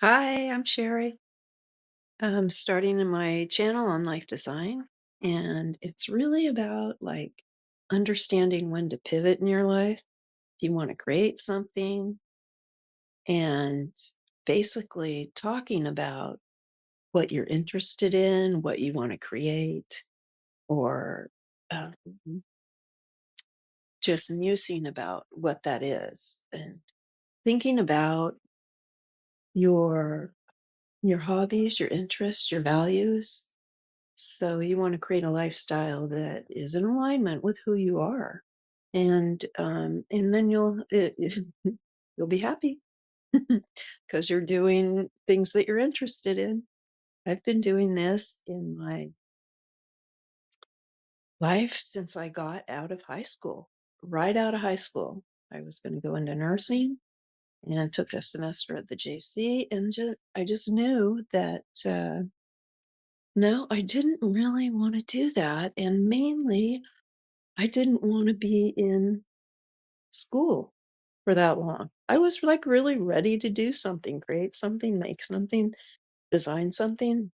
Hi, I'm Sherry. I'm starting in my channel on life design, and it's really about understanding when to pivot in your life. Do you want to create something? And basically talking about what you're interested in, what you want to create, or um, just musing about what that is and thinking about your your hobbies, your interests, your values. So you want to create a lifestyle that is in alignment with who you are, and then you'll be happy because you're doing things that you're interested in. I've been doing this in my life since I got out of high school. Right out of high school, I was going to go into nursing and took a semester at the JC, and I just knew that no, I didn't really want to do that, and mainly I didn't wanna be in school for that long. I was, really ready to do something, create something, make something, design something,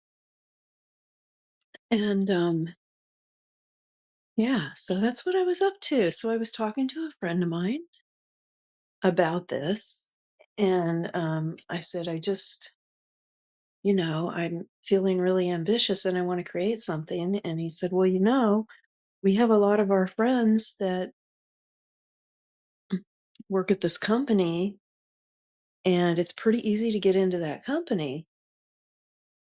and, yeah, so that's what I was up to. So I was talking to a friend of mine about this, and, I said, I'm feeling really ambitious and I wanna create something," and he said, "Well, we have a lot of our friends that work at this company, and it's pretty easy to get into that company."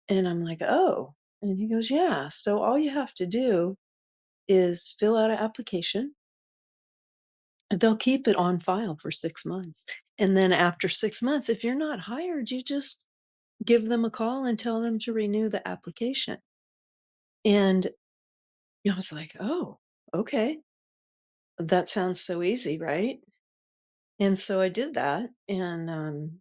And I'm like, "Oh." And he goes, "Yeah, so all you have to do is fill out an application, and they'll keep it on file for 6 months. And then after 6 months, if you're not hired, you just give them a call and tell them to renew the application." And I was like, "Oh, okay. That sounds so easy, right?" And so I did that, and,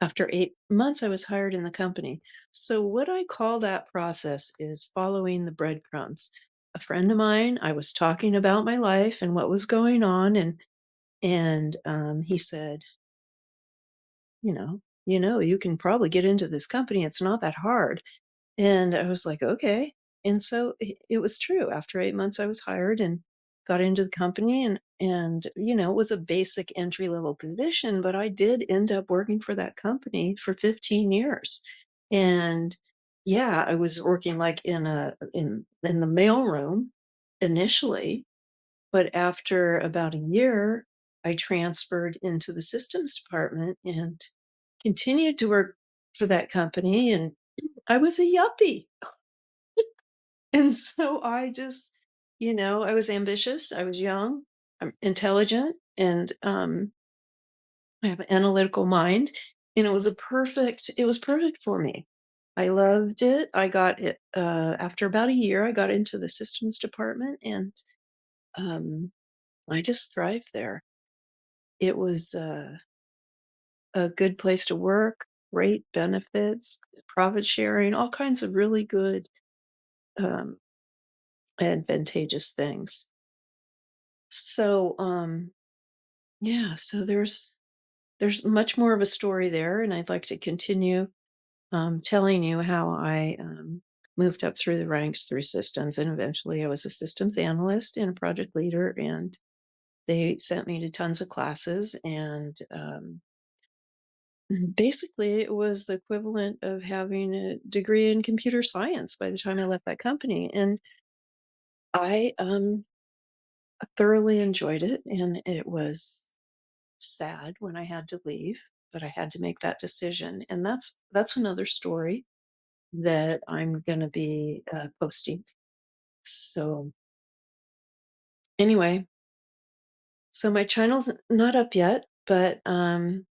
after 8 months, I was hired in the company. So what I call that process is following the breadcrumbs. A friend of mine, I was talking about my life and what was going on, and he said, you can probably get into this company. It's not that hard." And I was like, "Okay." And so it was true. After 8 months, I was hired and got into the company, and it was a basic entry level position, but I did end up working for that company for 15 years. And yeah, I was working in the mailroom initially, but after about a year, I transferred into the systems department and continued to work for that company, and I was a yuppie. And so I was ambitious, I was young, I'm intelligent, and, I have an analytical mind, and it was perfect for me. I loved it. I got it, after about a year, I got into the systems department, and, um, I just thrived there. It was, a good place to work, great benefits, profit sharing, all kinds of really good, um, advantageous things. So, yeah, so there's much more of a story there, and I'd like to continue telling you how I moved up through the ranks through systems, and eventually I was a systems analyst and project leader, and they sent me to tons of classes, and basically it was the equivalent of having a degree in computer science by the time I left that company, and I thoroughly enjoyed it, and it was sad when I had to leave, but I had to make that decision, and that's another story that I'm gonna be, posting. So, anyway, so my channel's not up yet, but,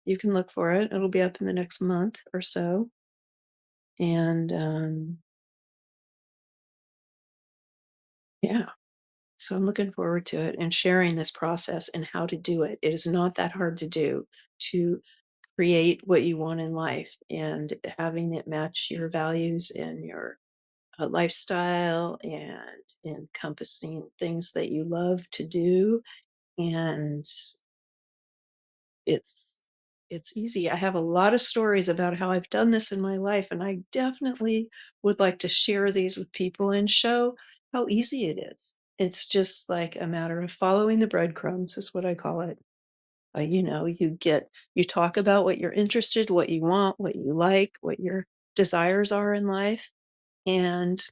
you can look for it. It'll be up in the next month or so, and, yeah, so I'm looking forward to it and sharing this process and how to do it. It is not that hard to do, to create what you want in life and having it match your values and your lifestyle and encompassing things that you love to do. And it's It's easy. I have a lot of stories about how I've done this in my life, and I definitely would like to share these with people and show how easy it is. It's just like a matter of following the breadcrumbs, is what I call it. You talk about what you're interested, what you want, what you like, what your desires are in life. And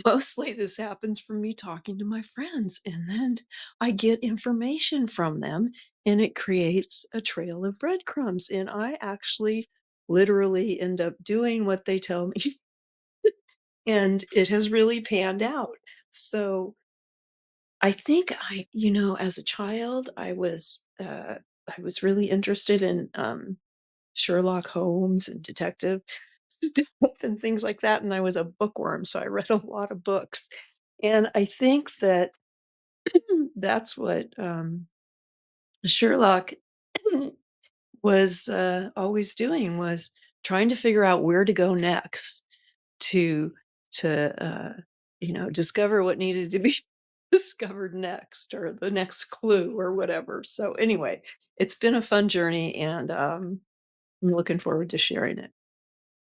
mostly this happens from me talking to my friends, and then I get information from them, and it creates a trail of breadcrumbs, and I actually literally end up doing what they tell me, and it has really panned out. So, I think as a child, I was really interested in, Sherlock Holmes and detective stuff and things like that, and I was a bookworm, so I read a lot of books. And I think that that's what, Sherlock was, always doing, was trying to figure out where to go next to to discover what needed to be discovered next, or the next clue or whatever. So, anyway, it's been a fun journey, and, I'm looking forward to sharing it.